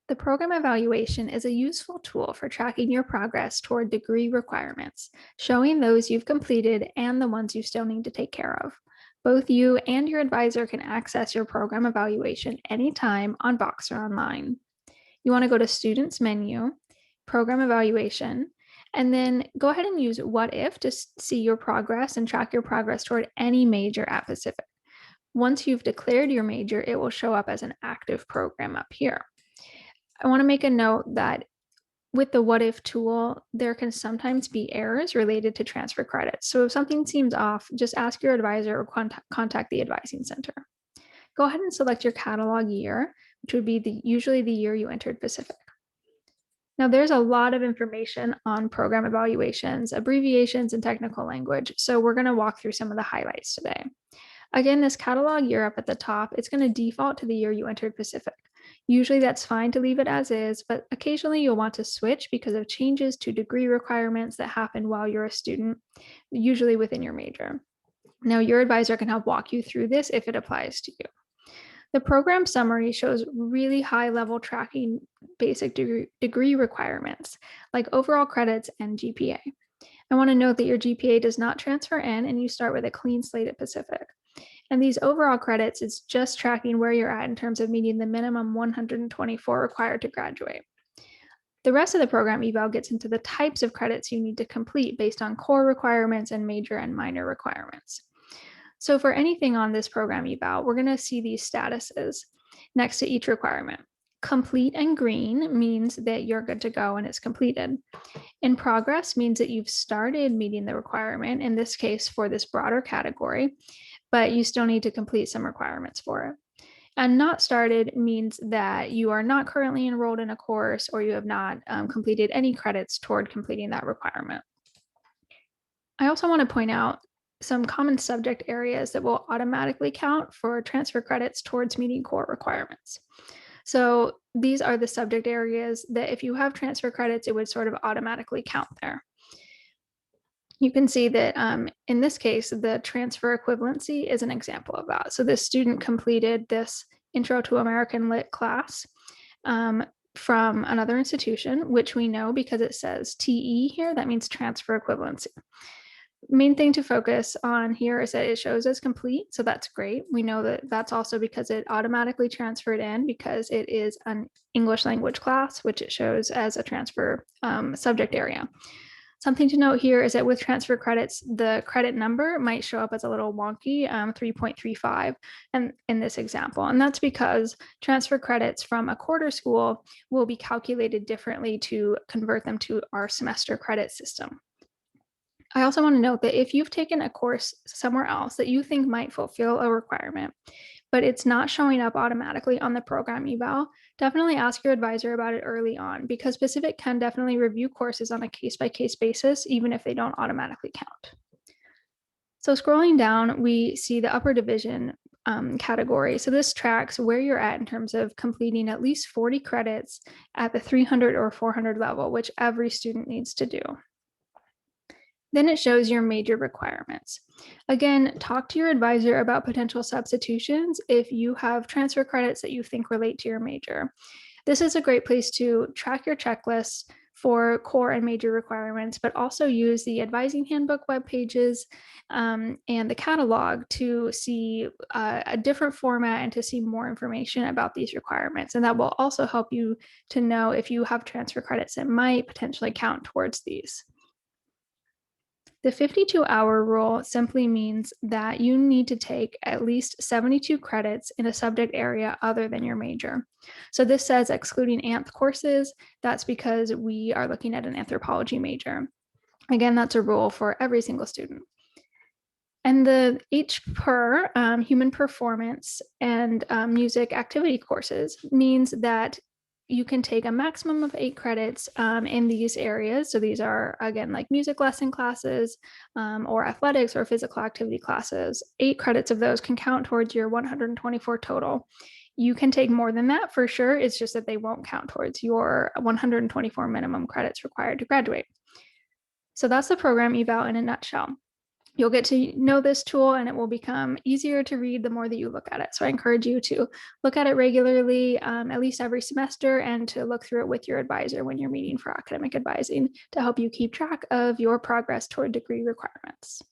The program evaluation is a useful tool for tracking your progress toward degree requirements, showing those you've completed and the ones you still need to take care of. Both you and your advisor can access your program evaluation anytime on Box or online. You want to go to Students menu, Program Evaluation, and then go ahead and use What If to see your progress and track your progress toward any major at Pacific. Once you've declared your major, it will show up as an active program up here. I want to make a note that with the what if tool, there can sometimes be errors related to transfer credits. So if something seems off, just ask your advisor or contact the advising center. Go ahead and select your catalog year, which would be usually the year you entered Pacific. Now, there's a lot of information on program evaluations, abbreviations, and technical language. So we're going to walk through some of the highlights today. Again, this catalog year up at the top, it's going to default to the year you entered Pacific. Usually that's fine to leave it as is, but occasionally you'll want to switch because of changes to degree requirements that happen while you're a student, usually within your major. Now, your advisor can help walk you through this if it applies to you. The program summary shows really high level tracking basic degree requirements like overall credits and GPA. I want to note that your GPA does not transfer in and you start with a clean slate at Pacific. And these overall credits is just tracking where you're at in terms of meeting the minimum 124 required to graduate. The rest of the program eval gets into the types of credits you need to complete based on core requirements and major and minor requirements. So for anything on this program eval, we're going to see these statuses next to each requirement. Complete and green means that you're good to go and it's completed. In progress means that you've started meeting the requirement, in this case for this broader category, but you still need to complete some requirements for it. And not started means that you are not currently enrolled in a course or you have not completed any credits toward completing that requirement. I also want to point out some common subject areas that will automatically count for transfer credits towards meeting core requirements. So these are the subject areas that if you have transfer credits, it would sort of automatically count there. You can see that in this case, the transfer equivalency is an example of that. So this student completed this Intro to American Lit class from another institution, which we know because it says TE here, that means transfer equivalency. Main thing to focus on here is that it shows as complete, so that's great. We know that that's also because it automatically transferred in because it is an English language class, which it shows as a transfer subject area. Something to note here is that with transfer credits, the credit number might show up as a little wonky, 3.35, and in this example. And that's because transfer credits from a quarter school will be calculated differently to convert them to our semester credit system. I also want to note that if you've taken a course somewhere else that you think might fulfill a requirement, but it's not showing up automatically on the program eval, definitely ask your advisor about it early on because Pacific can definitely review courses on a case-by-case basis, even if they don't automatically count. So scrolling down, we see the upper division category. So this tracks where you're at in terms of completing at least 40 credits at the 300 or 400 level, which every student needs to do. Then it shows your major requirements. Again, talk to your advisor about potential substitutions if you have transfer credits that you think relate to your major. This is a great place to track your checklists for core and major requirements, but also use the advising handbook web pages and the catalog to see a different format and to see more information about these requirements. And that will also help you to know if you have transfer credits that might potentially count towards these. The 52-hour rule simply means that you need to take at least 72 credits in a subject area other than your major. So this says excluding anth courses. That's because we are looking at an anthropology major. Again, that's a rule for every single student. And the HPER, human performance and music activity courses, means that you can take a maximum of 8 credits in these areas. So these are, again, like music lesson classes or athletics or physical activity classes. 8 credits of those can count towards your 124 total. You can take more than that for sure. It's just that they won't count towards your 124 minimum credits required to graduate. So that's the program eval in a nutshell. You'll get to know this tool and it will become easier to read the more that you look at it. So I encourage you to look at it regularly, at least every semester, and to look through it with your advisor when you're meeting for academic advising to help you keep track of your progress toward degree requirements.